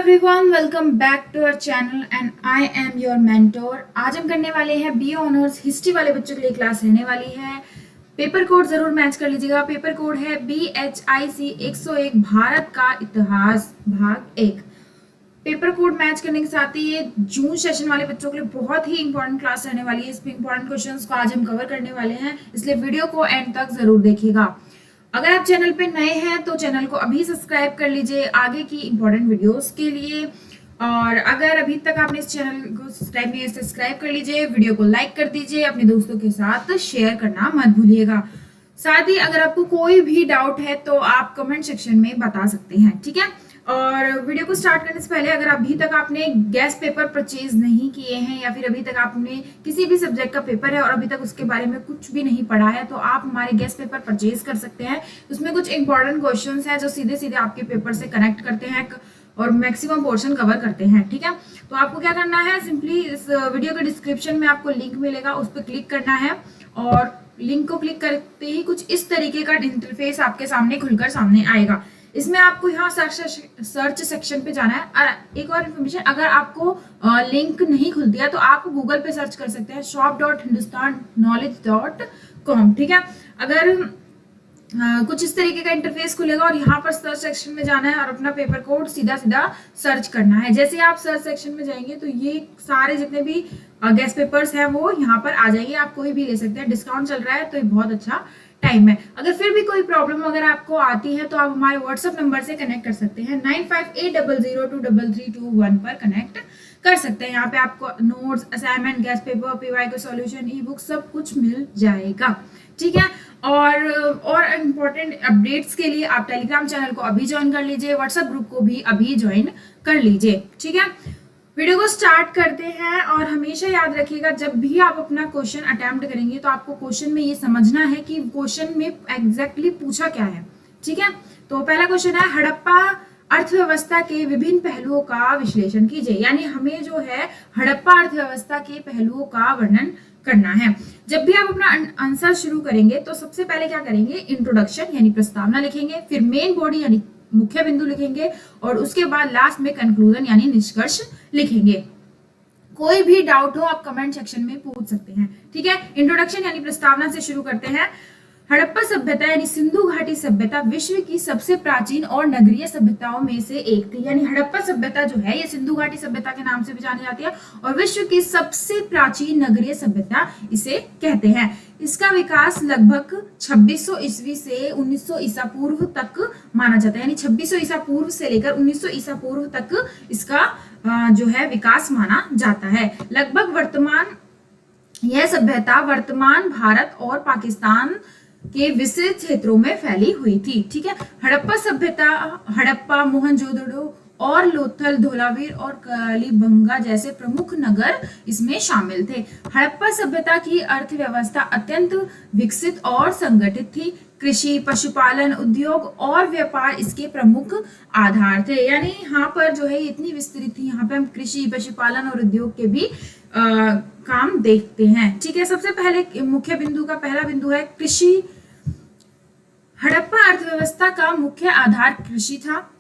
Everyone, welcome back to our channel and I am your mentor. आज हम करने वाले हैं बीए ऑनर्स हिस्ट्री वाले बच्चों के लिए क्लास रहने वाली है। पेपर कोड जरूर मैच कर लीजिएगा। पेपर कोड है BHIC 101 भारत का इतिहास भाग 1। पेपर कोड मैच करने के साथ ही ये जून सेशन वाले बच्चों के लिए बहुत ही इंपॉर्टेंट क्लास रहने वाली है। इसमें इंपॉर्टेंट क्वेश्चंस को आज हम कवर करने वाले हैं, इसलिए वीडियो को एंड तक जरूर देखिएगा। अगर आप चैनल पे नए हैं तो चैनल को अभी सब्सक्राइब कर लीजिए आगे की इंपॉर्टेंट वीडियोस के लिए। और अगर अभी तक आपने इस चैनल को सब्सक्राइब नहीं है, सब्सक्राइब कर लीजिए, वीडियो को लाइक कर दीजिए, अपने दोस्तों के साथ शेयर करना मत भूलिएगा। साथ ही अगर आपको कोई भी डाउट है तो आप कमेंट सेक्शन में बता सकते हैं, ठीक है। और वीडियो को स्टार्ट करने से पहले अगर अभी तक आपने गैस पेपर परचेज नहीं किए हैं या फिर अभी तक आपने किसी भी सब्जेक्ट का पेपर है और अभी तक उसके बारे में कुछ भी नहीं पढ़ा है तो आप हमारे गैस पेपर परचेज कर सकते हैं। उसमें कुछ इंपॉर्टेंट क्वेश्चंस हैं जो सीधे सीधे आपके पेपर से कनेक्ट करते हैं और मैक्सिमम पोर्शन कवर करते हैं, ठीक है। तो आपको क्या करना है, सिंपली इस वीडियो के डिस्क्रिप्शन में आपको लिंक मिलेगा, उस पर क्लिक करना है और लिंक को क्लिक करते ही कुछ इस तरीके का इंटरफेस आपके सामने खुलकर सामने आएगा। इसमें आपको यहाँ सर्च सेक्शन पे जाना है। एक और इन्फॉर्मेशन, अगर आपको लिंक नहीं खुलती है तो आप गूगल पे सर्च कर सकते हैं shop.hindustanknowledge.com, ठीक है। अगर कुछ इस तरीके का इंटरफेस खुलेगा और यहाँ पर सर्च सेक्शन में जाना है और अपना पेपर कोड सीधा सीधा सर्च करना है। जैसे आप सर्च सेक्शन में जाएंगे तो ये सारे जितने भी गैस पेपर्स हैं वो यहाँ पर आ जाएंगे। आप कोई भी ले सकते हैं, डिस्काउंट चल रहा है तो ये बहुत अच्छा टाइम है। अगर फिर भी कोई प्रॉब्लम अगर आपको आती है तो आप हमारे व्हाट्सएप नंबर से कनेक्ट कर सकते हैं, 9580023321 पर कनेक्ट कर सकते हैं। यहाँ पे आपको notes, assignment, guess paper, PY का सॉल्यूशन, ई बुक सब कुछ मिल जाएगा, ठीक है। और इम्पोर्टेंट अपडेट्स के लिए आप टेलीग्राम चैनल को अभी ज्वाइन कर लीजिए, व्हाट्सएप ग्रुप को भी अभी ज्वाइन कर लीजिए, ठीक है। वीडियो को स्टार्ट करते हैं और हमेशा याद रखिएगा जब भी आप अपना क्वेश्चन अटेम्प्ट करेंगे तो आपको क्वेश्चन में ये समझना है कि क्वेश्चन में एग्जैक्टली पूछा क्या है, ठीक है। तो पहला क्वेश्चन है, हड़प्पा अर्थव्यवस्था के विभिन्न पहलुओं का विश्लेषण कीजिए। यानी हमें जो है हड़प्पा अर्थव्यवस्था के पहलुओं का वर्णन करना है। जब भी आप अपना आंसर शुरू करेंगे तो सबसे पहले क्या करेंगे, इंट्रोडक्शन यानी प्रस्तावना लिखेंगे, फिर मेन बॉडी यानी मुख्य बिंदु लिखेंगे और उसके बाद लास्ट में कंक्लूजन यानी निष्कर्ष लिखेंगे। कोई भी डाउट हो आप कमेंट सेक्शन में पूछ सकते हैं, ठीक है। इंट्रोडक्शन यानी प्रस्तावना से शुरू करते हैं। हड़प्पा सभ्यता यानी सिंधु घाटी सभ्यता विश्व की सबसे प्राचीन और नगरीय सभ्यताओं में से एक थी। यानी हड़प्पा सभ्यता जो है ये सिंधु घाटी सभ्यता के नाम से भी जानी जाती है और विश्व की सबसे प्राचीन नगरीय सभ्यता इसे कहते हैं। इसका विकास लगभग 2600 ईस्वी से 1900 ईसा पूर्व तक माना जाता है। यानी 2600 ईसा पूर्व से लेकर 1900 ईसा पूर्व तक इसका जो है विकास माना जाता है। लगभग यह सभ्यता वर्तमान भारत और पाकिस्तान के विस्तृत क्षेत्रों में फैली हुई थी, ठीक है। हड़प्पा सभ्यता हड़प्पा, मोहनजोदड़ो और लोथल, धोलावीर और कालीबंगा जैसे प्रमुख नगर इसमें शामिल थे। हड़प्पा सभ्यता की अर्थव्यवस्था अत्यंत विकसित और संगठित थी। कृषि, पशुपालन, उद्योग और व्यापार इसके प्रमुख आधार थे। यानी यहाँ पर जो है इतनी विस्तृत थी, यहाँ पे हम कृषि, पशुपालन और उद्योग के भी काम देखते हैं, ठीक है। सबसे पहले मुख्य बिंदु का पहला बिंदु है कृषि। हड़प्पा अर्थव्यवस्था का मुख्य आधार कृषि था।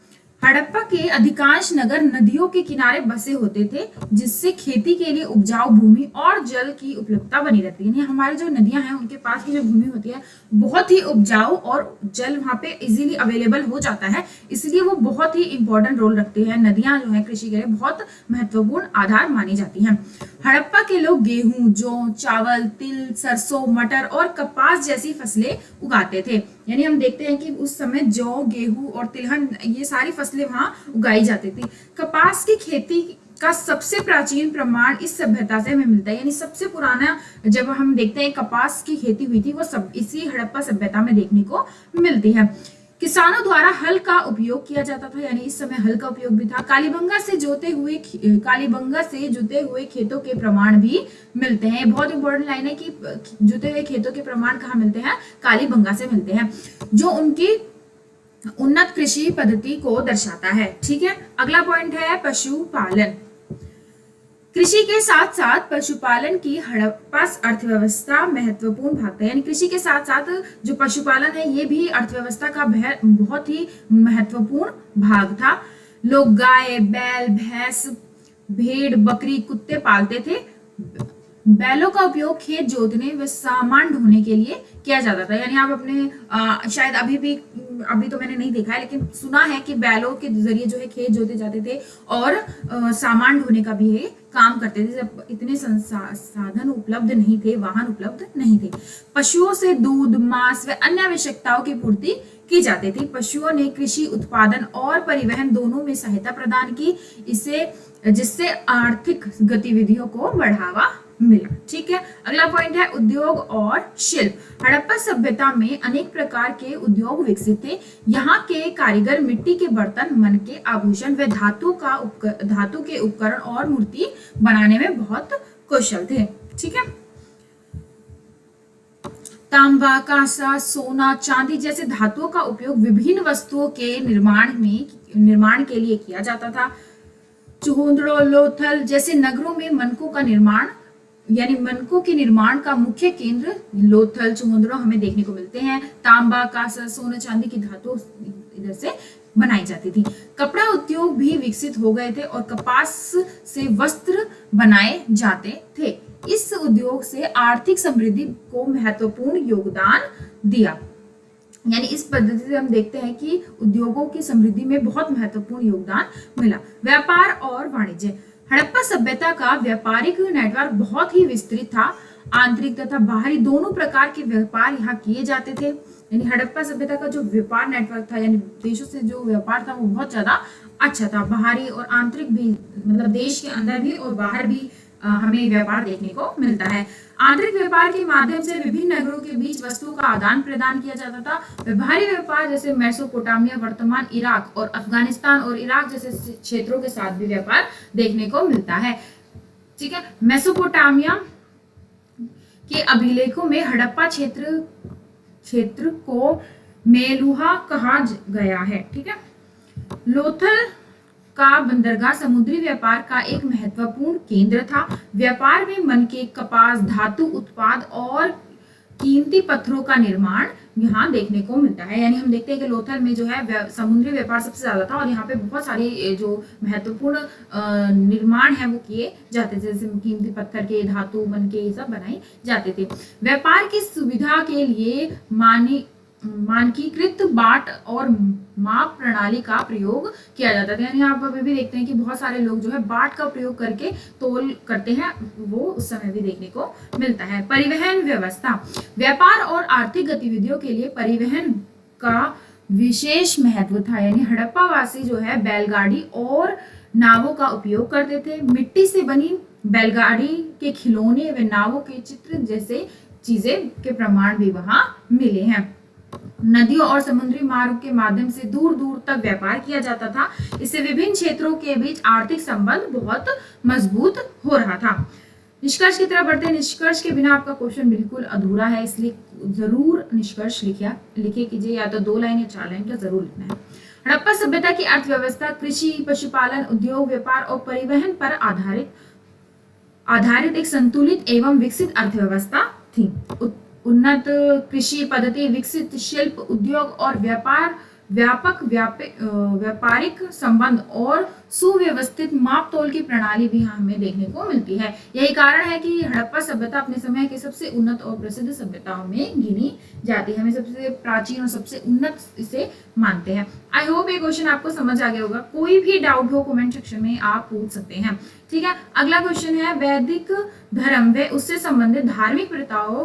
हड़प्पा के अधिकांश नगर नदियों के किनारे बसे होते थे, जिससे खेती के लिए उपजाऊ भूमि और जल की उपलब्धता बनी रहती है। यानी हमारी जो नदियां हैं उनके पास की जो भूमि होती है बहुत ही उपजाऊ और जल वहां पे इजीली अवेलेबल हो जाता है, इसलिए वो बहुत ही इंपॉर्टेंट रोल रखती है। नदियां जो है कृषि के लिए बहुत महत्वपूर्ण आधार मानी जाती हैं। हड़प्पा के लोग गेहूं, जौ, चावल, तिल, सरसों, मटर और कपास जैसी फसलें उगाते थे। यानी हम देखते हैं कि उस समय जौ, गेहूं और तिलहन ये सारी फसलें वहां उगाई जाती थी। कपास की खेती का सबसे प्राचीन प्रमाण इस सभ्यता से हमें मिलता है। यानी सबसे पुराना जब हम देखते हैं कपास की खेती हुई थी वो सब इसी हड़प्पा सभ्यता में देखने को मिलती है। किसानों द्वारा हल का उपयोग किया जाता था, यानी इस समय हल का उपयोग भी था। कालीबंगा से जुते हुए खेतों के प्रमाण भी मिलते हैं। बहुत इंपॉर्टेंट लाइन है कि जुते हुए खेतों के प्रमाण कहाँ मिलते हैं, कालीबंगा से मिलते हैं, जो उनकी उन्नत कृषि पद्धति को दर्शाता है, ठीक है। अगला पॉइंट है पशुपालन। कृषि के साथ साथ पशुपालन की हड़प्पा अर्थव्यवस्था महत्वपूर्ण भाग था। यानी कृषि के साथ साथ जो पशुपालन है ये भी अर्थव्यवस्था का बहुत ही महत्वपूर्ण भाग था। लोग गाय, बैल, भैंस, भेड़, बकरी, कुत्ते पालते थे। बैलों का उपयोग खेत जोतने व सामान ढोने के लिए किया जाता था। यानी आप अपने शायद अभी भी, अभी तो मैंने नहीं देखा है, लेकिन सुना है कि बैलों के जरिए जो है खेत जोते जाते थे और सामान ढोने का भी ये काम करते थे, जब इतने साधन उपलब्ध नहीं थे, वाहन उपलब्ध नहीं थे। पशुओं से दूध, मांस व अन्य आवश्यकताओं की पूर्ति की जाती थी। पशुओं ने कृषि उत्पादन और परिवहन दोनों में सहायता प्रदान की, जिससे आर्थिक गतिविधियों को बढ़ावा मिला। ठीक है, अगला पॉइंट है उद्योग और शिल्प। हड़प्पा सभ्यता में अनेक प्रकार के उद्योग विकसित थे। यहाँ के कारीगर मिट्टी के बर्तन, मन के आभूषण व धातु के उपकरण और मूर्ति बनाने में बहुत कुशल थे। ठीक है, तांबा, कांसा, सोना, चांदी जैसे धातुओं का उपयोग विभिन्न वस्तुओं के निर्माण के लिए किया जाता था। चुहोंदड़ो, लोथल जैसे नगरों में मनकों का निर्माण, यानी मनकों के निर्माण का मुख्य केंद्र लोथल, चुहोंदड़ो हमें देखने को मिलते हैं। तांबा, कांसा, सोना, चांदी की धातु इधर से बनाई जाती थी। कपड़ा उद्योग भी विकसित हो गए थे और कपास से वस्त्र बनाए जाते थे। इस उद्योग से आर्थिक समृद्धि को महत्वपूर्ण योगदान दिया। यानी इस पद्धति से हम देखते हैं कि उद्योगों की समृद्धि में बहुत महत्वपूर्ण योगदान मिला। व्यापार और वाणिज्य। हड़प्पा सभ्यता का व्यापारिक नेटवर्क बहुत ही विस्तृत था। आंतरिक तथा बाहरी दोनों प्रकार के व्यापार यहाँ किए जाते थे। यानी हड़प्पा सभ्यता का जो व्यापार नेटवर्क था, यानी देशों से जो व्यापार था, वो बहुत ज्यादा अच्छा था। बाहरी और आंतरिक भी, मतलब देश के अंदर भी और बाहर भी हमें व्यापार देखने को मिलता है। आंतरिक व्यापार के माध्यम से विभिन्न नगरों के बीच वस्तुओं का आदान प्रदान किया जाता था। बाहरी व्यापार जैसे मेसोपोटामिया, वर्तमान इराक और अफगानिस्तान और इराक जैसे क्षेत्रों के साथ भी व्यापार देखने को मिलता है। ठीक है, मेसोपोटामिया के अभिलेखों में हड़प्पा क्षेत्र को मेलुहा कहा गया है। ठीक है, लोथल का बंदरगाह समुद्री व्यापार का एक महत्वपूर्ण केंद्र था। व्यापार में मन के, कपास, धातु उत्पाद और कीमती पत्थरों का निर्माण यहाँ देखने को मिलता है। यानी हम देखते हैं कि लोथल में जो है समुद्री व्यापार सबसे ज्यादा था और यहाँ पे बहुत सारे जो महत्वपूर्ण निर्माण है वो किए जाते थे, जैसे कीमती पत्थर के, धातु, मन के, ये सब बनाए जाते थे। व्यापार की सुविधा के लिए मानकीकृत बाट और माप प्रणाली का प्रयोग किया जाता था। यानी आप अभी भी देखते हैं कि बहुत सारे लोग जो है बाट का प्रयोग करके तोल करते हैं, वो उस समय भी देखने को मिलता है। परिवहन व्यवस्था। व्यापार और आर्थिक गतिविधियों के लिए परिवहन का विशेष महत्व था। यानी हड़प्पा वासी जो है बैलगाड़ी और नावों का उपयोग करते थे। मिट्टी से बनी बैलगाड़ी के खिलौने व नावों के चित्र जैसे चीजें के प्रमाण भी वहां मिले हैं। नदियों और समुद्री मार्ग के माध्यम से दूर दूर तक व्यापार किया जाता था। इससे विभिन्न क्षेत्रों के बीच आर्थिक संबंध बहुत मजबूत हो रहा था। निष्कर्ष की तरफ बढ़ते हैं। निष्कर्ष के बिना आपका क्वेश्चन बिल्कुल अधूरा है, इसलिए जरूर निष्कर्ष लिखे कीजिए, या तो 2 लाइन या 4 लाइन का जरूर लिखना है। हड़प्पा सभ्यता की अर्थव्यवस्था कृषि, पशुपालन, उद्योग, व्यापार और परिवहन पर आधारित एक संतुलित एवं विकसित अर्थव्यवस्था थी। उन्नत कृषि पद्धति, विकसित शिल्प, उद्योग और व्यापारिक संबंध और सुव्यवस्थित माप तोल की प्रणाली भी यहाँ हमें देखने को मिलती है। यही कारण है कि हड़प्पा सभ्यता अपने समय की सबसे उन्नत और प्रसिद्ध सभ्यताओं में गिनी जाती है। हमें सबसे प्राचीन और सबसे उन्नत इसे मानते हैं। आई होप ये क्वेश्चन आपको समझ आ गया होगा। कोई भी डाउट हो कमेंट सेक्शन में आप पूछ सकते हैं। ठीक है, अगला क्वेश्चन है वैदिक धर्म व उससे संबंधित धार्मिक प्रथाओं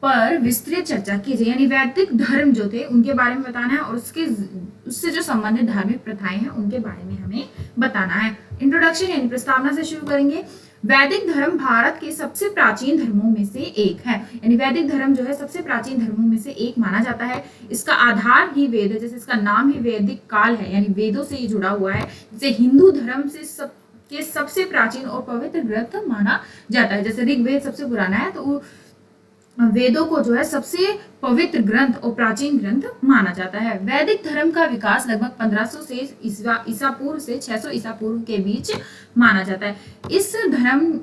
पर विस्तृत चर्चा कीजिए। यानी वैदिक धर्म जो थे उनके बारे में बताना है और उससे जो संबंधित धार्मिक प्रथाएं हैं उनके बारे में हमें बताना है। इंट्रोडक्शन यानी प्रस्तावना से शुरू करेंगे। वैदिक धर्म भारत के सबसे प्राचीन धर्मों में से एक है। यानी वैदिक धर्म जो है सबसे प्राचीन धर्मों में से एक माना जाता है। इसका आधार ही वेद है, जैसे इसका नाम ही वैदिक काल है, यानी वेदों से ये जुड़ा हुआ है। जैसे हिंदू धर्म के सबसे प्राचीन और पवित्र ग्रंथ माना जाता है। जैसे ऋग्वेद सबसे पुराना है, तो वेदों को जो है सबसे पवित्र ग्रंथ और प्राचीन ग्रंथ माना जाता है। वैदिक धर्म का विकास लगभग 1500 से ईसा पूर्व से 600 ईसा पूर्व के बीच माना जाता है। इस धर्म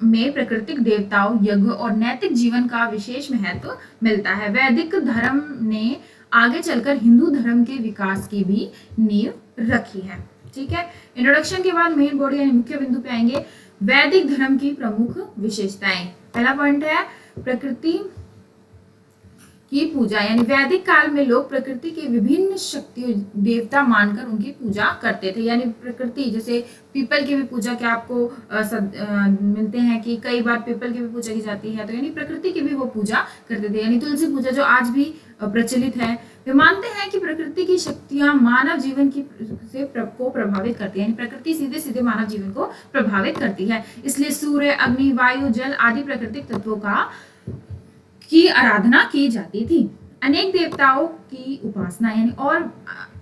में प्राकृतिक देवताओं, यज्ञ और नैतिक जीवन का विशेष महत्व मिलता है। वैदिक धर्म ने आगे चलकर हिंदू धर्म के विकास की भी नींव रखी है। ठीक है। इंट्रोडक्शन के बाद मेन बॉडी यानी मुख्य बिंदु पे आएंगे। वैदिक धर्म की प्रमुख विशेषताएं। पहला पॉइंट है प्रकृति की पूजा, यानी वैदिक काल में लोग प्रकृति के विभिन्न शक्तियों देवता मानकर उनकी पूजा करते थे। यानी प्रकृति, जैसे पीपल की भी पूजा क्या आपको मिलते हैं कि कई बार पीपल की भी पूजा की जाती है, तो यानी प्रकृति की भी वो पूजा करते थे। यानी तुलसी पूजा जो आज भी प्रचलित है। वे मानते हैं कि प्रकृति की शक्तियां मानव जीवन को प्रभावित करती है, यानी प्रकृति सीधे सीधे मानव जीवन को प्रभावित करती है। इसलिए सूर्य, अग्नि, वायु, जल आदि प्राकृतिक तत्वों की आराधना की जाती थी। अनेक देवताओं की उपासना, यानी और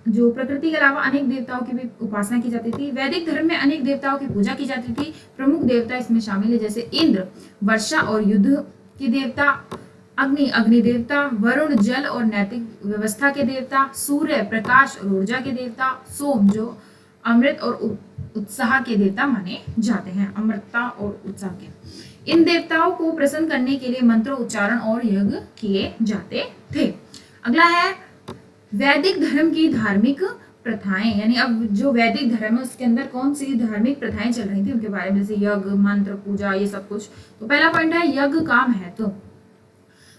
जो प्रकृति के अलावा अनेक देवताओं की भी उपासना की जाती थी। वैदिक धर्म में अनेक देवताओं की पूजा की जाती थी। प्रमुख देवता इसमें शामिल है जैसे इंद्र, वर्षा और युद्ध के देवता; अग्नि, अग्नि देवता; वरुण, जल और नैतिक व्यवस्था के देवता; सूर्य, प्रकाश और ऊर्जा के देवता; सोम, जो अमृत और उत्साह के देवता माने जाते हैं, अमृतता और उत्साह के। इन देवताओं को प्रसन्न करने के लिए मंत्र उच्चारण और यज्ञ किए जाते थे। अगला है वैदिक धर्म की धार्मिक प्रथाएं, यानी अब जो वैदिक धर्म है उसके अंदर कौन सी धार्मिक प्रथाएं चल रही थी उनके बारे में, जैसे यज्ञ, मंत्र, पूजा, ये सब कुछ। तो पहला पॉइंट है यज्ञ का महत्व।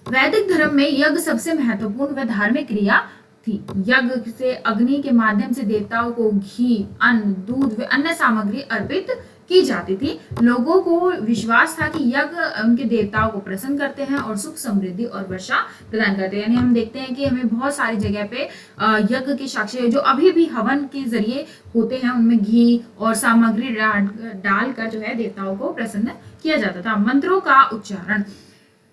वैदिक धर्म में यज्ञ सबसे महत्वपूर्ण व धार्मिक क्रिया थी। यज्ञ से अग्नि के माध्यम से देवताओं को घी, अन्न, दूध व अन्य सामग्री अर्पित की जाती थी। लोगों को विश्वास था कि यज्ञ उनके देवताओं को प्रसन्न करते हैं और सुख, समृद्धि और वर्षा प्रदान करते हैं। यानी हम देखते हैं कि हमें बहुत सारी जगह पे यज्ञ के साक्ष्य जो अभी भी हवन के जरिए होते हैं, उनमें घी और सामग्री डालकर जो है देवताओं को प्रसन्न किया जाता था। मंत्रों का उच्चारण।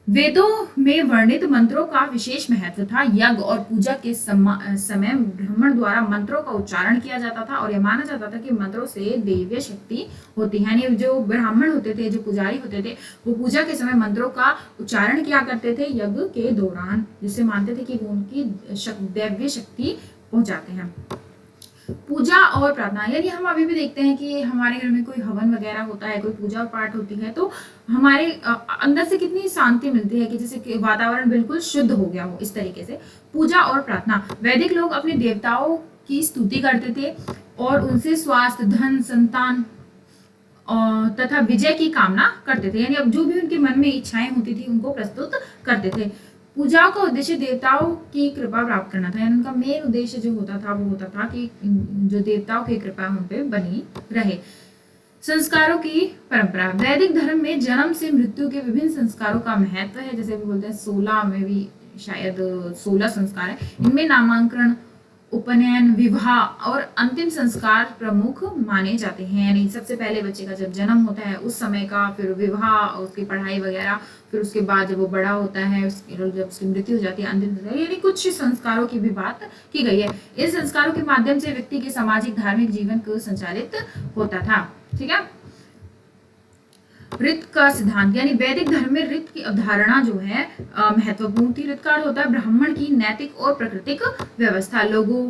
वेदों में वर्णित मंत्रों का विशेष महत्व था। यज्ञ और पूजा के समय ब्राह्मण द्वारा मंत्रों का उच्चारण किया जाता था और यह माना जाता था कि मंत्रों से दैवीय शक्ति होती है। यानी जो ब्राह्मण होते थे, जो पुजारी होते थे, वो पूजा के समय मंत्रों का उच्चारण किया करते थे यज्ञ के दौरान, जिससे मानते थे कि वो उनकी दैवीय शक्ति पहुंचाते हैं। पूजा और प्रार्थना, यानी हम अभी भी देखते हैं कि हमारे घर में कोई हवन वगैरह होता है, कोई पूजा पाठ होती है, तो हमारे अंदर से कितनी शांति मिलती है कि जैसे कि वातावरण बिल्कुल शुद्ध हो गया हो। इस तरीके से पूजा और प्रार्थना। वैदिक लोग अपने देवताओं की स्तुति करते थे और उनसे स्वास्थ्य, धन, संतान तथा विजय की कामना करते थे। यानी अब जो भी उनके मन में इच्छाएं होती थी उनको प्रस्तुत करते थे। पूजाओं का उद्देश्य देवताओं की कृपा प्राप्त करना था, यानी उनका मेन उद्देश्य जो होता था वो होता था कि जो देवताओं की कृपा हम पे बनी रहे। संस्कारों की परंपरा। वैदिक धर्म में जन्म से मृत्यु के विभिन्न संस्कारों का महत्व है। जैसे भी बोलते हैं 16 में भी शायद 16 संस्कार है। इनमें नामांकन, उपनयन, विवाह और अंतिम संस्कार प्रमुख माने जाते हैं। यानी सबसे पहले बच्चे का जब जन्म होता है उस समय का, फिर विवाह, उसकी पढ़ाई वगैरह, फिर उसके बाद जब वो बड़ा होता है, जब उसकी मृत्यु हो जाती है, अंतिम संस्कार, यानी कुछ संस्कारों की भी बात की गई है। इन संस्कारों के माध्यम से व्यक्ति के सामाजिक धार्मिक जीवन को संचालित होता था। ठीक है। ऋत का सिद्धांत, यानी वैदिक धर्म में ऋत की अवधारणा जो है महत्वपूर्ण थी। ऋत का अर्थ होता है ब्राह्मण की नैतिक और प्राकृतिक व्यवस्था। लोगों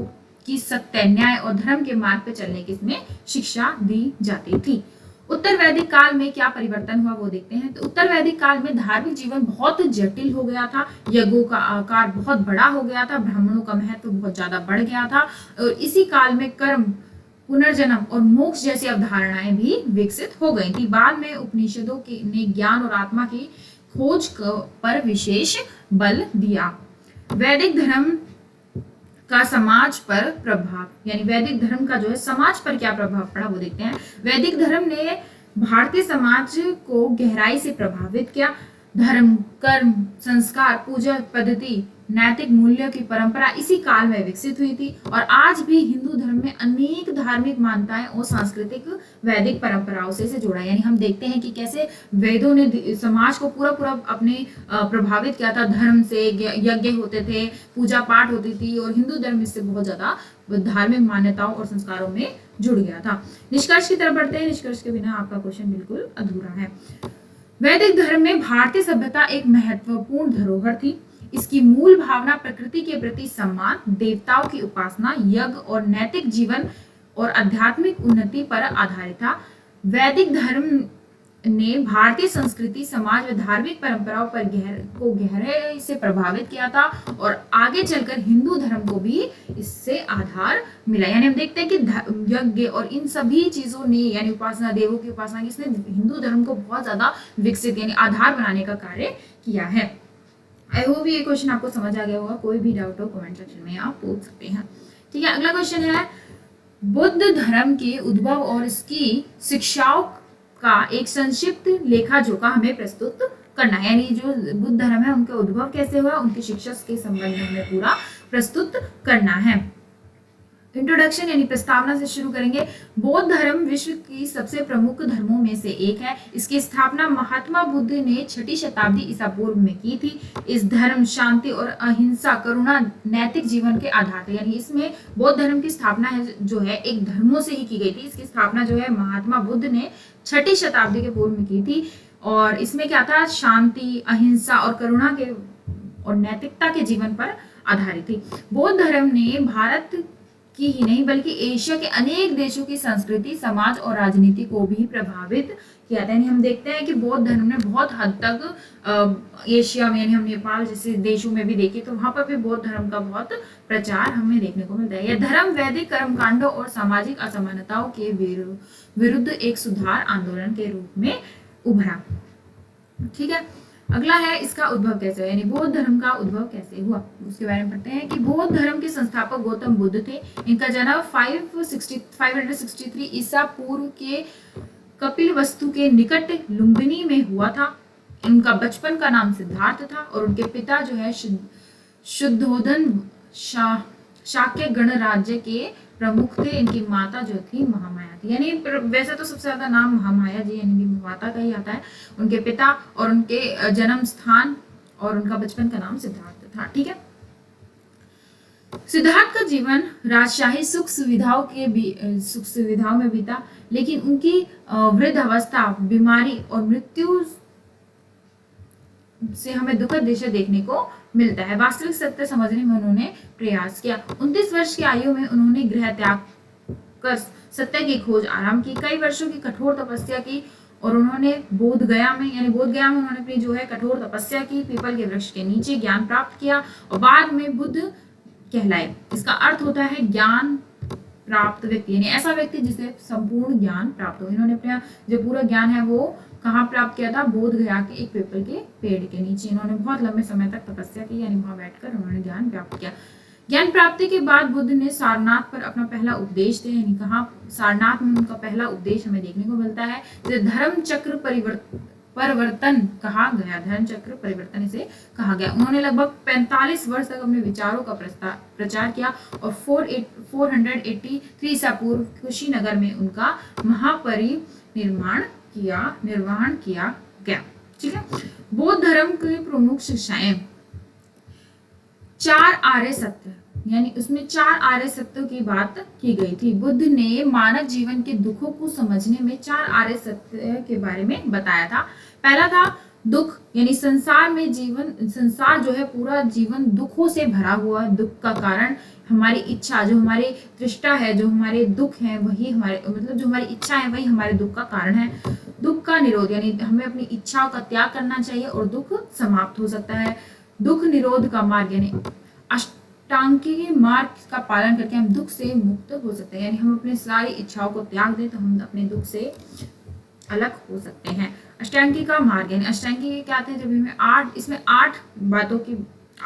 की सत्य, न्याय और धर्म के मार्ग पर चलने की इसमें शिक्षा दी जाती थी। उत्तर वैदिक काल में क्या परिवर्तन हुआ वो देखते हैं। तो उत्तर वैदिक काल में धार्मिक जीवन बहुत जटिल हो गया था। यज्ञों का आकार बहुत बड़ा हो गया था। ब्राह्मणों का महत्व बहुत ज्यादा बढ़ गया था और इसी काल में कर्म, पुनर्जन्म और मोक्ष जैसी अवधारणाएं भी विकसित हो गई थी। बाद में उपनिषदों ने ज्ञान और आत्मा की खोज पर विशेष बल दिया। वैदिक धर्म का समाज पर प्रभाव, यानी वैदिक धर्म का जो है समाज पर क्या प्रभाव पड़ा वो देखते हैं। वैदिक धर्म ने भारतीय समाज को गहराई से प्रभावित किया। धर्म, कर्म, संस्कार, पूजा पद्धति, नैतिक मूल्यों की परंपरा इसी काल में विकसित हुई थी और आज भी हिंदू धर्म में अनेक धार्मिक मान्यताएं और सांस्कृतिक वैदिक परंपराओं से जोड़ा। यानी हम देखते हैं कि कैसे वेदों ने समाज को पूरा अपने प्रभावित किया था। धर्म से यज्ञ होते थे, पूजा पाठ होती थी और हिंदू धर्म इससे बहुत ज्यादा धार्मिक मान्यताओं और संस्कारों में जुड़ गया था। निष्कर्ष की तरफ बढ़ते हैं। निष्कर्ष के बिना आपका क्वेश्चन बिल्कुल अधूरा है। वैदिक धर्म में भारतीय सभ्यता एक महत्वपूर्ण धरोहर थी। इसकी मूल भावना प्रकृति के प्रति सम्मान, देवताओं की उपासना, यज्ञ और नैतिक जीवन और आध्यात्मिक उन्नति पर आधारित था। वैदिक धर्म ने भारतीय संस्कृति, समाज व धार्मिक परंपराओं पर गहरे से प्रभावित किया था और आगे चलकर हिंदू धर्म को भी इससे आधार मिला। यानी हम देखते हैं कि यज्ञ और इन सभी चीजों ने, यानी उपासना, देवों की उपासना, इसने हिंदू धर्म को बहुत ज्यादा विकसित यानी आधार बनाने का कार्य किया है। आई होप ये क्वेश्चन आपको समझ आ गया होगा। कोई भी डाउट हो कमेंट सेक्शन में आप पूछ सकते हैं। ठीक है, अगला क्वेश्चन है बुद्ध धर्म के उद्भव और इसकी शिक्षाओं का एक संक्षिप्त लेखा जोखा हमें प्रस्तुत करना है। यानी जो बुद्ध धर्म है उनका उद्भव कैसे हुआ, उनकी शिक्षा के संबंध में हमें पूरा प्रस्तुत करना है। इंट्रोडक्शन यानी प्रस्तावना से शुरू करेंगे। बौद्ध धर्म विश्व की सबसे प्रमुख धर्मों में से एक है। इसकी स्थापना महात्मा बुद्ध ने 6ठी शताब्दी ईसा पूर्व में की थी। इस धर्म शांति और अहिंसा, करुणा, नैतिक जीवन के आधार थे। यानी इसमें बौद्ध धर्म की स्थापना है जो है एक धर्मों से ही की गई थी। इसकी स्थापना जो है महात्मा बुद्ध ने 6ठी शताब्दी के पूर्व में की थी और इसमें क्या था, शांति, अहिंसा और करुणा के और नैतिकता के जीवन पर आधारित थी। बौद्ध धर्म ने भारत की ही नहीं बल्कि एशिया के अनेक देशों की संस्कृति, समाज और राजनीति को भी प्रभावित किया था। यानी हम देखते हैं कि बौद्ध धर्म ने बहुत हद तक एशिया में, यानी हम नेपाल जैसे देशों में भी देखे तो वहां पर भी बौद्ध धर्म का बहुत प्रचार हमें देखने को मिलता है। यह धर्म वैदिक कर्मकांडों और सामाजिक असमानताओं के विरुद्ध एक सुधार आंदोलन के रूप में उभरा। ठीक है, अगला है इसका उद्भव कैसे हुआ, यानी बौद्ध धर्म का उद्भव कैसे हुआ उसके बारे में पढ़ते हैं कि बौद्ध धर्म के संस्थापक गौतम बुद्ध थे। इनका जन्म 563 ईसा पूर्व के कपिलवस्तु के निकट लुम्बिनी में हुआ था। इनका बचपन का नाम सिद्धार्थ था और उनके पिता जो है शुद्धोधन शाक्य गणराज्य के प्रमुख थे। इनकी माता जो थी महामाया थी। यानी वैसे तो सबसे ज्यादा नाम महामाया जी यानी माता का ही आता है। उनके पिता और उनके जन्म स्थान और उनका बचपन का नाम सिद्धार्थ था। ठीक है, सिद्धार्थ का जीवन राजशाही सुख सुविधाओं में बीता, लेकिन उनकी वृद्ध अवस्था, बीमारी और मृत्यु से हमें दुखद दृश्य देखने को मिलता है। वास्तविक सत्य समझने में उन्होंने प्रयास किया। 29 वर्ष की आयु में उन्होंने गृह त्याग कर सत्य की खोज आरंभ की। कई वर्षों की कठोर तपस्या की और उन्होंने बोध गया में उन्होंने अपनी जो है कठोर तपस्या की, पीपल के वृक्ष के नीचे ज्ञान प्राप्त किया और बाद में बुद्ध कहलाए। इसका अर्थ होता है ज्ञान प्राप्त व्यक्ति, यानी ऐसा व्यक्ति जिसे संपूर्ण ज्ञान प्राप्त हो। इन्होंने अपना जो पूरा ज्ञान है वो कहाँ प्राप्त किया था, बोध गया के एक पीपल के पेड़ के नीचे। इन्होंने बहुत लंबे समय तक तपस्या की, यानी वहां बैठकर उन्होंने ज्ञान प्राप्त किया। ज्ञान प्राप्ति के बाद बुद्ध ने सारनाथ पर अपना पहला उपदेश दिया। यानी कहा सारनाथ में उनका पहला उपदेश हमें देखने को मिलता है। धर्म चक्र परिवर्तन कहा गया, धर्म चक्र परिवर्तन इसे कहा गया। उन्होंने लगभग 45 वर्ष तक अपने विचारों का प्रचार किया और 483 ईसा पूर्व कुशीनगर में उनका महापरिनिर्वाण किया गया। ठीक है, बौद्ध धर्म की प्रमुख शिक्षाएं 4 आर्य सत्य, यानी उसमें 4 आर्य सत्यों की बात की गई थी। बुद्ध ने मानव जीवन के दुखों को समझने में 4 आर्य सत्य के बारे में बताया था। पहला था दुख, यानी संसार जो है पूरा जीवन दुखों से भरा हुआ। दुख का कारण हमारी इच्छा, जो हमारी तृष्णा है, जो हमारे दुख है वही हमारे जो हमारी इच्छा है वही हमारे दुख का कारण है। दुख का निरोध, यानी हमें अपनी इच्छाओं का त्याग करना चाहिए और दुख समाप्त हो सकता है। दुख निरोध का मार्ग, यानी अष्टांगी मार्ग का पालन करके हम दुख से मुक्त हो सकते हैं। यानी हम अपनी सारी इच्छाओं को त्याग दें तो हम अपने दुख से अलग हो सकते हैं। अष्टांगी का मार्ग, यानी अष्टांगी क्या थे, जब हमें इसमें 8 बातों की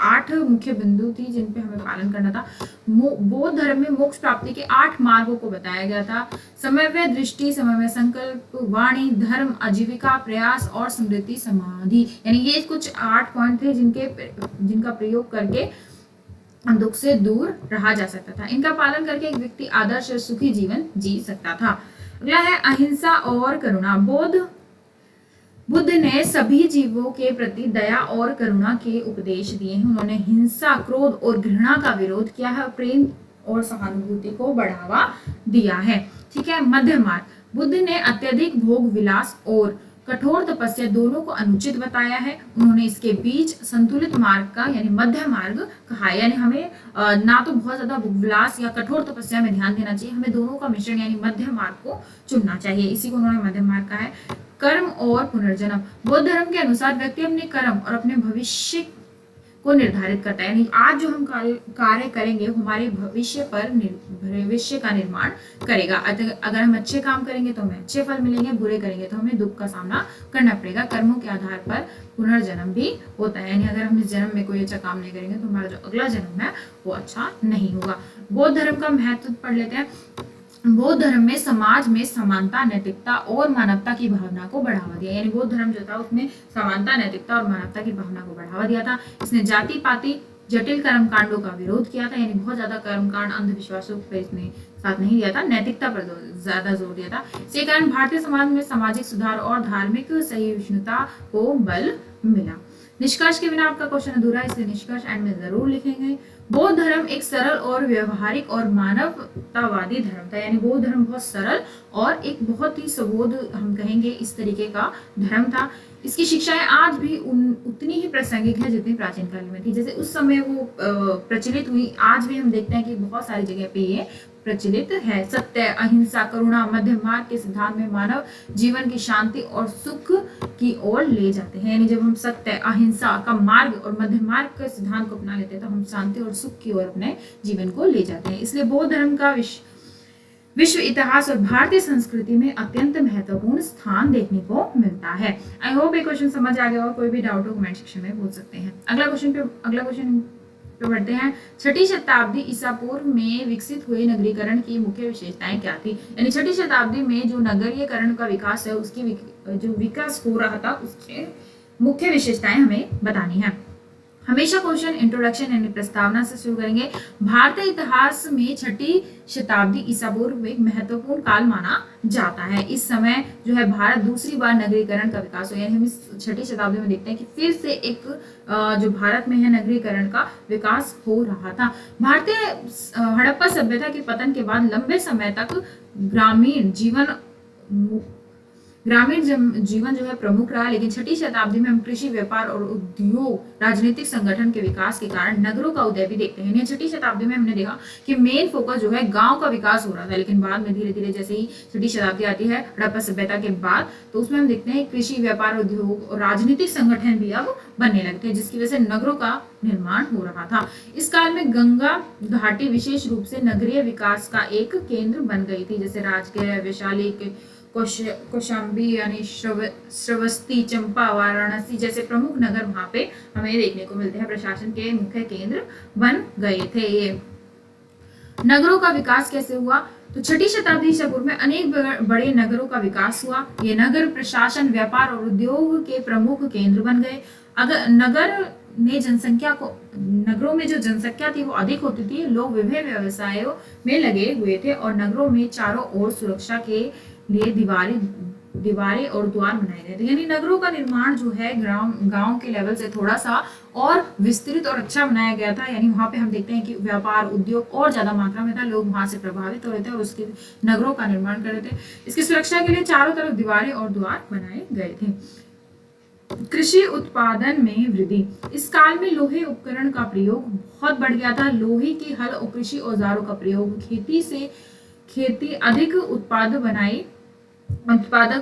8 मुख्य बिंदु थी जिन पे हमें पालन करना था। बौद्ध धर्म में मोक्ष प्राप्ति के 8 मार्गों को बताया गया था। समन्वय दृष्टि, समन्वय संकल्प, वाणी, धर्म, आजीविका, प्रयास और स्मृति समाधि। यानी ये कुछ 8 पॉइंट थे जिनका प्रयोग करके दुख से दूर रहा जा सकता था। इनका पालन करके एक व्यक्ति आदर्श और सुखी जीवन जी सकता था। अगला है अहिंसा और करुणा। बुद्ध ने सभी जीवों के प्रति दया और करुणा के उपदेश दिए हैं। उन्होंने हिंसा, क्रोध और घृणा का विरोध किया है, प्रेम और सहानुभूति को बढ़ावा दिया है। ठीक है, मध्य मार्ग। बुद्ध ने अत्यधिक भोग विलास और कठोर तपस्या दोनों को अनुचित बताया है। उन्होंने इसके बीच संतुलित मार्ग का, यानी मध्य मार्ग कहा है। यानी हमें ना तो बहुत ज्यादा भोग विलास या कठोर तपस्या में ध्यान देना चाहिए, हमें दोनों का मिश्रण यानी मध्य मार्ग को चुनना चाहिए। इसी को उन्होंने मध्य मार्ग कहा है। कर्म और पुनर्जन्म। बौद्ध धर्म के अनुसार व्यक्ति अपने कर्म और अपने भविष्य को निर्धारित करता है, यानी आज जो हम कार्य करेंगे हमारे भविष्य का निर्माण करेगा। अगर हम अच्छे काम करेंगे तो हमें अच्छे फल मिलेंगे, बुरे करेंगे तो हमें दुख का सामना करना पड़ेगा। कर्मों के आधार पर पुनर्जन्म भी होता है, यानी अगर हम इस जन्म में कोई अच्छा काम नहीं करेंगे तो हमारा जो अगला जन्म है वो अच्छा नहीं होगा। बौद्ध धर्म का महत्व पढ़ लेते हैं। बौद्ध धर्म में समाज में समानता, नैतिकता और मानवता की भावना को बढ़ावा दिया, यानी बौद्ध धर्म जो था उसमें समानता, नैतिकता और मानवता की भावना को बढ़ावा दिया था। इसने जाति पाति जटिल कर्म कांडों का विरोध किया था, यानी बहुत ज्यादा कर्म कांड अंधविश्वासों पर इसने साथ नहीं दिया था, नैतिकता पर ज्यादा जोर दिया था। इसी कारण भारतीय समाज में सामाजिक सुधार और धार्मिक सहिष्णुता को बल मिला। निष्कर्ष के बिना आपका क्वेश्चन अधूरा है, इसलिए निष्कर्ष एंड में जरूर लिखेंगे। बौद्ध धर्म एक सरल और व्यवहारिक और मानवतावादी धर्म था, यानी बौद्ध धर्म बहुत सरल और एक बहुत ही सबोध हम कहेंगे इस तरीके का धर्म था। इसकी शिक्षाएं आज भी उतनी ही प्रासंगिक है जितनी प्राचीन काल में थी। जैसे उस समय वो प्रचलित हुई, आज भी हम देखते हैं कि बहुत सारी जगह पे ये प्रचलित है। सत्य, अहिंसा, करुणा, मध्य मार्ग के सिद्धांत में मानव जीवन की शांति और सुख की ओर ले जाते हैं, यानी जब हम सत्य, अहिंसा का मार्ग और मध्य मार्ग के सिद्धांत को अपना लेते हैं तो हम शांति और सुख की ओर अपने जीवन को ले जाते हैं। इसलिए बौद्ध धर्म का विश्व इतिहास और भारतीय संस्कृति में अत्यंत महत्वपूर्ण स्थान देखने को मिलता है। आई होप ये क्वेश्चन समझ आ गया, और कोई भी डाउट हो कमेंट सेक्शन में पूछ सकते हैं। अगला क्वेश्चन पे बढ़ते हैं। 6ठी शताब्दी ईसा पूर्व में विकसित हुए नगरीकरण की मुख्य विशेषताएं क्या थी, यानी 6ठी शताब्दी में जो नगरीकरण का विकास है उसकी जो विकास हो रहा था उसके मुख्य विशेषताएं हमें बतानी है। हमेशा क्वेश्चन इंट्रोडक्शन यानी प्रस्तावना से शुरू करेंगे। भारतीय इतिहास में 6ठी शताब्दी ईसा पूर्व एक महत्वपूर्ण काल माना जाता है। इस समय जो है भारत दूसरी बार नगरीकरण का विकास हुआ, यानी हम इस 6ठी शताब्दी में देखते हैं कि फिर से एक जो भारत में है नगरीकरण का विकास हो रहा था। भारतीय हड़प्पा सभ्यता के पतन के बाद लंबे समय तक ग्रामीण जीवन जो है प्रमुख रहा, लेकिन 6ठी शताब्दी में हम कृषि, व्यापार और उद्योग, राजनीतिक संगठन के विकास के कारण नगरों का उदय भी देखते हैं। 6ठी शताब्दी में हमने देखा कि मेन फोकस जो है गांव का विकास हो रहा था, लेकिन बाद में धीरे धीरे जैसे ही 6ठी शताब्दी आती है हड़प्पा सभ्यता के बाद, तो उसमें हम देखते हैं कृषि, व्यापार, उद्योग और राजनीतिक संगठन भी अब बनने लगते हैं, जिसकी वजह से नगरों का निर्माण हो रहा था। इस काल में गंगा घाटी विशेष रूप से नगरीय विकास का एक केंद्र बन गई थी, जैसे राजगृह, वैशाली, कौशाम्बी यानी श्रावस्ती, चंपा, वाराणसी जैसे प्रमुख नगर वहां पे हमें देखने को मिलते हैं, प्रशासन के मुख्य केंद्र बन गए थे। ये नगरों का विकास कैसे हुआ, तो 6ठी शताब्दी ईसा पूर्व में अनेक बड़े नगरों का विकास हुआ। ये नगर प्रशासन, व्यापार और उद्योग के प्रमुख केंद्र बन गए। अगर नगरों में जो जनसंख्या थी वो अधिक होती थी, लोग विभिन्न व्यवसायों में लगे हुए थे और नगरों में चारों ओर सुरक्षा के लिए दीवारें और द्वार बनाए गए थे, यानी नगरों का निर्माण जो है गांव के लेवल से थोड़ा सा और विस्तृत और अच्छा बनाया गया था, यानी वहां पे हम देखते हैं कि व्यापार, उद्योग और ज्यादा मात्रा में था, लोग वहां से प्रभावित हो रहे थे और उसके नगरों का निर्माण कर रहे थे। इसकी सुरक्षा के लिए चारों तरफ दीवारें और द्वार बनाए गए थे। कृषि उत्पादन में वृद्धि, इस काल में लोहे उपकरण का प्रयोग बहुत बढ़ गया था। लोहे के हल और कृषि औजारों का प्रयोग खेती अधिक उत्पादक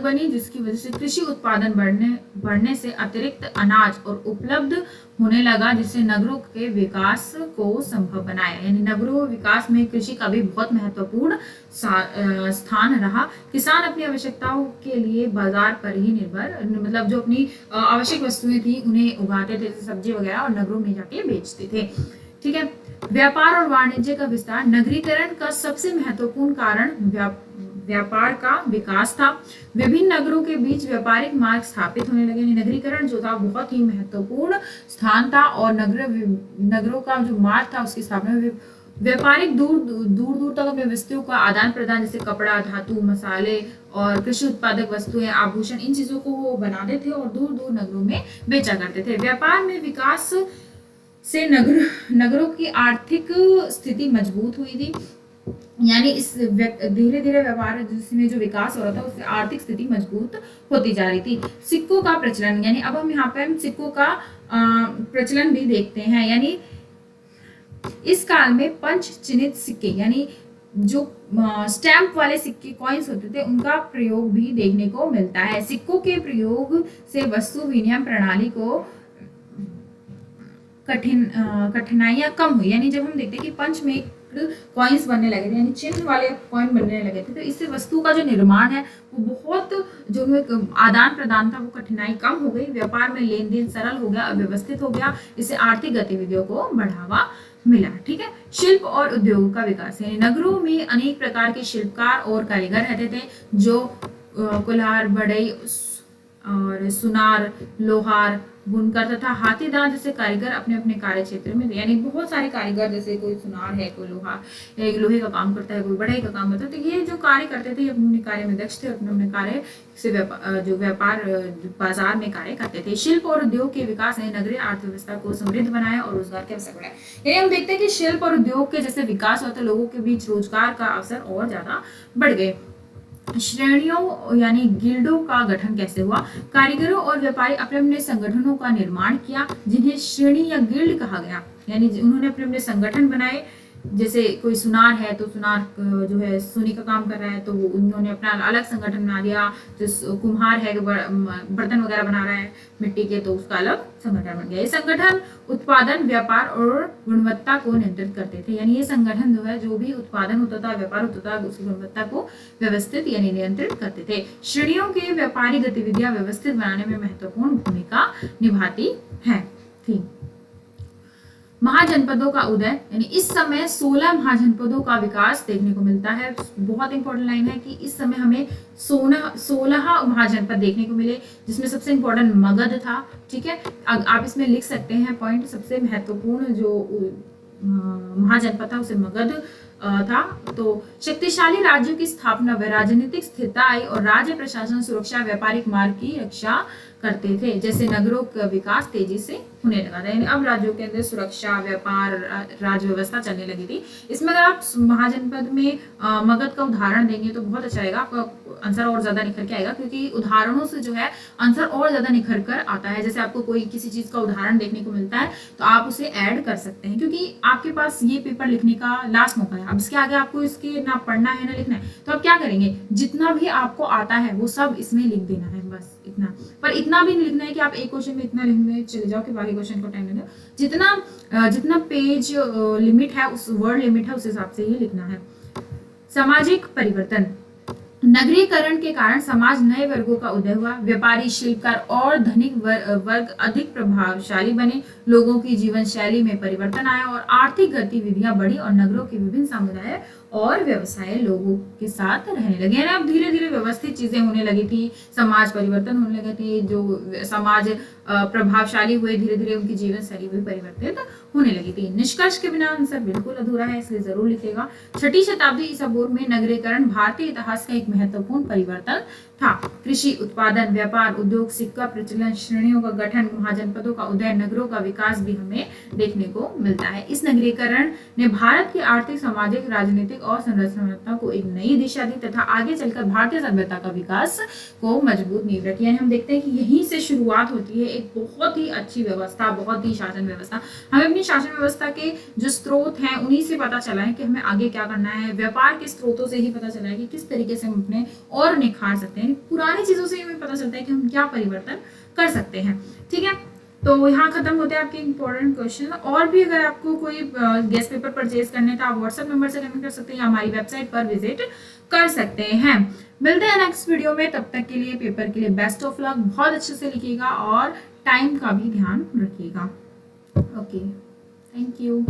बनी, जिसकी वजह से कृषि उत्पादन बढ़ने से अतिरिक्त अनाज और उपलब्ध होने लगा, जिससे नगरों के विकास को संभव बनाया, यानी नगरों विकास में कृषि का भी बहुत महत्वपूर्ण स्थान रहा। किसान अपनी आवश्यकताओं के लिए बाजार पर ही निर्भर, मतलब जो अपनी आवश्यक वस्तुएं थी उन्हें उगाते थे, जैसे सब्जी वगैरह, और नगरों में जाके बेचते थे। ठीक है। व्यापार और वाणिज्य का विस्तार, नगरीकरण का सबसे महत्वपूर्ण कारण व्यापार का विकास था। विभिन्न नगरों के बीच व्यापारिक मार्ग स्थापित होने लगे। नगरीकरण जो था बहुत ही महत्वपूर्ण स्थान था, और नगरों का जो मार्ग था उसकी स्थापना में व्यापारिक दूर तक अपने वस्तुओं का आदान प्रदान, जैसे कपड़ा, धातु, मसाले और कृषि उत्पादक वस्तुएं, आभूषण, इन चीजों को वो बनाते थे और दूर दूर नगरों में बेचा करते थे। व्यापार में विकास से नगरों की आर्थिक स्थिति मजबूत हुई थी, यानी इस धीरे धीरे व्यापार जिसमें जो विकास हो रहा था उससे आर्थिक स्थिति मजबूत होती जा रही थी। सिक्कों का प्रचलन, यानी अब हम यहाँ पे सिक्कों का प्रचलन भी देखते हैं, यानी इस काल में पंच चिन्हित सिक्के, यानी जो स्टैम्प वाले सिक्के कॉइन्स होते थे उनका प्रयोग भी देखने को मिलता है। सिक्कों के प्रयोग से वस्तु विनिमय प्रणाली को कठिनाइयां कम हुई। यानी जब हम देखते हैं कि पंच में कॉइन्स बनने लगे थे, यानी चिन्ह वाले कॉइन बनने लगे थे, तो इससे वस्तु का जो निर्माण है वो बहुत, जो आदान प्रदान था वो कठिनाई कम हो गई, व्यापार में लेन देन सरल हो गया, अव्यवस्थित हो गया, इससे आर्थिक गतिविधियों को बढ़ावा मिला। ठीक है। शिल्प और उद्योग का विकास, यानी नगरों में अनेक प्रकार के शिल्पकार और कारीगर रहते थे, जो कुल्हार, बढ़ई और सुनार, लोहार, बुनकर तथा हाथीदार जैसे कारीगर अपने अपने कार्य क्षेत्र में थे। यानी बहुत सारे कारीगर, जैसे कोई सुनार है, कोई लोहे का काम करता है, कोई बढ़ई का काम करता है, तो ये जो कार्य करते थे अपने कार्य में दक्ष थे, अपने अपने कार्य से जो व्यापार बाजार में कार्य करते थे। शिल्प और उद्योग के विकास ने नगरीय अर्थव्यवस्था को समृद्ध बनाया और रोजगार के अवसर बढ़ाए। यानी हम देखते हैं कि शिल्प और उद्योग के जैसे विकास होता है, लोगों के बीच रोजगार का अवसर और ज्यादा बढ़ गए। श्रेणियों यानी गिल्डों का गठन कैसे हुआ? कारीगरों और व्यापारी अपने अपने संगठनों का निर्माण किया, जिन्हें श्रेणी या गिल्ड कहा गया। यानी उन्होंने अपने अपने संगठन बनाए। जैसे कोई सुनार है तो सुनार जो है सोने का काम कर रहा है, तो उन्होंने अपना अलग संगठन बना दिया। जो कुम्हार है, बर्तन वगैरह बना रहा है मिट्टी के, तो उसका अलग संगठन बन गया। ये संगठन उत्पादन, व्यापार और गुणवत्ता को नियंत्रित करते थे। यानी ये संगठन जो है, जो भी उत्पादन होता था, व्यापार होता था, उसकी गुणवत्ता को व्यवस्थित यानी नियंत्रित करते थे। श्रेणियों के व्यापारी गतिविधियां व्यवस्थित बनाने में महत्वपूर्ण भूमिका निभाती है। ठीक। महाजनपदों का उदय, यानी इस समय 16 महाजनपदों का विकास देखने को मिलता है। बहुत इंपॉर्टेंट लाइन है कि इस समय हमें 16 महाजनपद देखने को मिले, जिसमें सबसे इंपॉर्टेंट मगध था। ठीक है। आप इसमें लिख सकते हैं पॉइंट, सबसे महत्वपूर्ण जो महाजनपद था उसे मगध था। तो शक्तिशाली राज्यों की स्थापना व राजनीतिक स्थिरता आई और राज्य प्रशासन, सुरक्षा, व्यापारिक मार्ग की रक्षा करते थे। जैसे नगरों का विकास तेजी से होने लगा था, यानी अब राज्यों के अंदर सुरक्षा, व्यापार, राज्य व्यवस्था चलने लगी थी। इसमें अगर आप महाजनपद में मगध का उदाहरण देंगे तो बहुत अच्छा रहेगा, आपका आंसर और ज्यादा निखर के आएगा, क्योंकि उदाहरणों से जो है आंसर और ज्यादा निखर कर आता है। जैसे आपको कोई किसी चीज का उदाहरण देखने को मिलता है तो आप उसे ऐड कर सकते हैं, क्योंकि आपके पास ये पेपर लिखने का लास्ट मौका है। अब इसके आगे आपको इसके ना पढ़ना है ना लिखना है, तो आप क्या करेंगे, जितना भी आपको आता है वो सब इसमें लिख देना है, बस इतना। पर इतना भी नहीं लिखना है कि आप एक क्वेश्चन में इतना लिखने चले जाओ कि बाकी क्वेश्चन को टाइम दे दो। जितना पेज लिमिट है, उस वर्ड लिमिट है, उस हिसाब से ही लिखना है। सामाजिक परिवर्तन, नगरीकरण के कारण समाज नए वर्गों का उदय हुआ। व्यापारी, शिल्पकार और धनिक वर्ग अधिक प्रभावशाली बने। लोगों की जीवन शैली में परिवर्तन आया और आर्थिक गतिविधियां बढ़ी और नगरों के विभिन्न समुदाय और व्यवसाय लोगों के साथ रहने लगे। अब धीरे धीरे व्यवस्थित चीजें होने लगी थी, समाज परिवर्तन होने लगे थे, जो समाज प्रभावशाली हुए, धीरे धीरे उनकी जीवन शैली भी परिवर्तित होने लगी थी। निष्कर्ष के बिना आंसर बिल्कुल अधूरा है, इसलिए जरूर लिखेगा। 6ठी शताब्दी ईसा पूर्व में नगरीकरण भारतीय इतिहास का एक महत्वपूर्ण परिवर्तन था। कृषि, उत्पादन, व्यापार, उद्योग, सिक्का प्रचलन, श्रेणियों का गठन, महाजनपदों का उदय, नगरों का विकास भी हमें देखने को मिलता है। इस नगरीकरण ने भारत की आर्थिक, सामाजिक, राजनीतिक और संरचनात्मकता को एक नई दिशा दी तथा आगे चलकर भारतीय सभ्यता का विकास को मजबूत नींव रखी। यानी हम देखते हैं कि यहीं से शुरुआत होती है एक बहुत ही अच्छी व्यवस्था, बहुत ही शासन व्यवस्था। हमें अपनी शासन व्यवस्था के जो स्रोत हैं उन्हीं से पता चला है कि हमें आगे क्या करना है। व्यापार के स्रोतों से ही पता चला है कि किस तरीके से हम अपने और निखार सकते हैं। पुरानी चीजों से हमें पता चलता है कि हम क्या परिवर्तन कर सकते हैं। ठीक है। तो यहाँ खत्म होते हैं आपके इंपॉर्टेंट क्वेश्चन। और भी अगर आपको कोई गेस्ट पेपर परचेज करने तो आप व्हाट्सएप नंबर से कमेंट कर सकते हैं या हमारी वेबसाइट पर विजिट कर सकते हैं। मिलते हैं नेक्स्ट वीडियो में, तब तक के लिए पेपर के लिए बेस्ट ऑफ लक। बहुत अच्छे से लिखिएगा और टाइम का भी ध्यान रखिएगा। Okay, thank you.